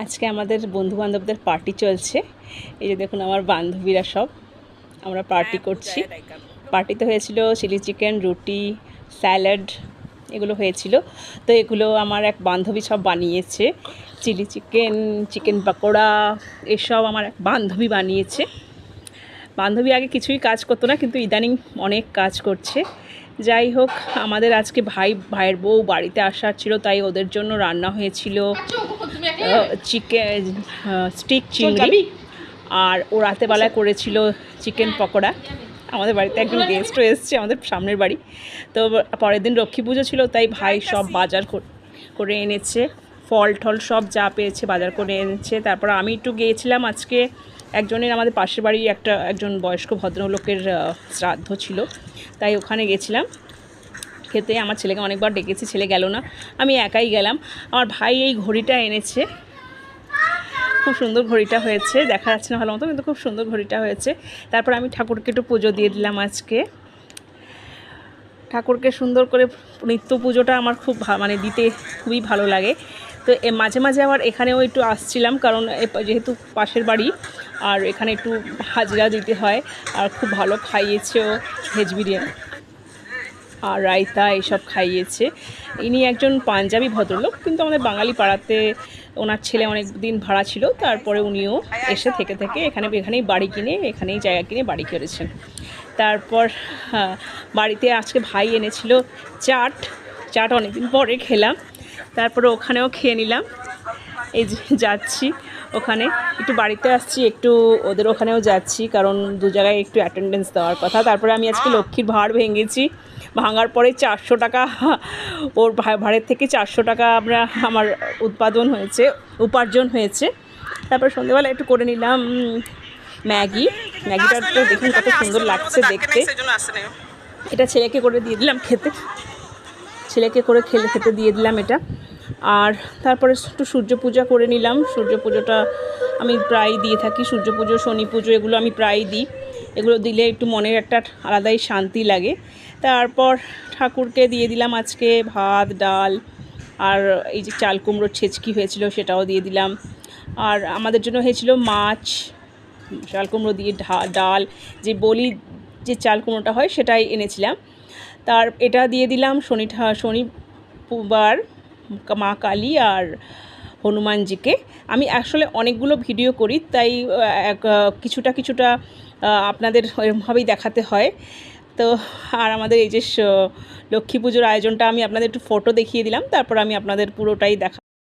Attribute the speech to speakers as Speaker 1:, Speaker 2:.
Speaker 1: আজকে আমাদের বন্ধু-বান্ধবদের পার্টি চলছে। এই যে দেখুন আমার বান্ধবীরা সব আমরা পার্টি করছি। পার্টিতে হয়েছিল চিলি চিকেন, রুটি, স্যালাড এগুলো হয়েছিল। তো এগুলো আমার এক বান্ধবী সব বানিয়েছে। চিলি চিকেন, চিকেন পকোড়া এসব আমার এক বান্ধবী বানিয়েছে। বান্ধবী আগে কিছুই কাজ করতো না, কিন্তু ইদানিং অনেক কাজ করছে। যাই হোক, আমাদের আজকে ভাইয়ের বউ বাড়িতে আসার ছিল, তাই ওদের জন্য রান্না হয়েছিল চিকেন স্টিক চিংড়ি, আর ও রাতেবেলায় করেছিল চিকেন পকোড়া। আমাদের বাড়িতে একজন গেস্টও এসছে, আমাদের সামনের বাড়ি। তো পরের দিন লক্ষ্মী পুজো ছিল, তাই ভাই সব বাজার করে এনেছে, ফল টল সব যা পেয়েছে বাজার করে এনেছে। তারপর আমি একটু গিয়েছিলাম আজকে একজনের, আমাদের পাশের বাড়ি একজন বয়স্ক ভদ্রলোকের শ্রাদ্ধ ছিল, তাই ওখানে গেছিলাম খেতে। আমার ছেলেকে অনেকবার ডেকেছি, ছেলে গেল না, আমি একাই গেলাম। আমার ভাই এই ঘড়িটা এনেছে, খুব সুন্দর ঘড়িটা হয়েছে, দেখা যাচ্ছে না ভালো মতো, কিন্তু খুব সুন্দর ঘড়িটা হয়েছে। তারপর আমি ঠাকুরকে একটু পুজো দিয়ে দিলাম আজকে। ঠাকুরকে সুন্দর করে নিত্য পুজোটা আমার খুব মানে দিতে খুবই ভালো লাগে। তো মাঝে মাঝে আবার এখানেও একটু আসছিলাম, কারণ যেহেতু পাশের বাড়ি আর এখানে একটু হাজিরা দিতে হয়। আর খুব ভালো খাইয়েছেও, ভেজ বিরিয়ানি আর রায়তা এইসব খাইয়েছে। ইনি একজন পাঞ্জাবি ভদ্রলোক, কিন্তু আমাদের বাঙালি পাড়াতে ওনার ছেলে অনেক দিন ভাড়া ছিল, তারপরে উনিও এসে থেকে এখানেই বাড়ি কিনে, এখানেই জায়গা কিনে বাড়ি করেছেন। তারপর বাড়িতে আজকে ভাই এনেছিল চাট অনেকদিন পরে খেলাম। তারপরে ওখানেও খেয়ে নিলাম। এই যে যাচ্ছি ওখানে, একটু বাড়িতে আসছি, একটু ওদের ওখানেও যাচ্ছি, কারণ দু জায়গায় একটু অ্যাটেন্ডেন্স দেওয়ার কথা। তারপরে আমি আজকে লক্ষ্মীর ভাঁড় ভেঙেছি, ভাঙার পরে 400 টাকা, ওর ভাঁড়ের থেকে 400 টাকা আমার উপার্জন হয়েছে। তারপর সন্ধ্যেবেলা একটু করে নিলাম ম্যাগিটা তো দেখুন কত সুন্দর লাগছে দেখতে। এটা ছেলেকে করে দিয়ে দিলাম খেতে, খেতে দিয়ে দিলাম এটা। আর তারপরে একটু সূর্য পূজা করে নিলাম। সূর্য পুজোটা আমি প্রায় দিয়ে থাকি, সূর্য পুজো, শনি পুজো এগুলো আমি প্রায় দিই। এগুলো দিলে একটু মনের একটা আলাদাই শান্তি লাগে। তারপর ঠাকুরকে দিয়ে দিলাম আজকে ভাত, ডাল, আর এই যে চাল কুমড়োর ছেচকি হয়েছিল সেটাও দিয়ে দিলাম। আর আমাদের জন্য হয়েছিল মাছ, চাল কুমড়ো দিয়ে ডাল, যে বলি যে চাল কুমড়োটা হয় সেটাই এনেছিলাম। এটা দিয়ে দিলাম শনিবার মা কালী আর হনুমানজিকে। আমি আসলে অনেকগুলো ভিডিও করি, তাই কিছুটা আপনাদের এরকমভাবেই দেখাতে হয়। তো আর আমাদের এই যে লক্ষ্মী পুজোর আয়োজনটা আমি আপনাদের একটু ফটো দেখিয়ে দিলাম, তারপর আমি আপনাদের পুরোটাই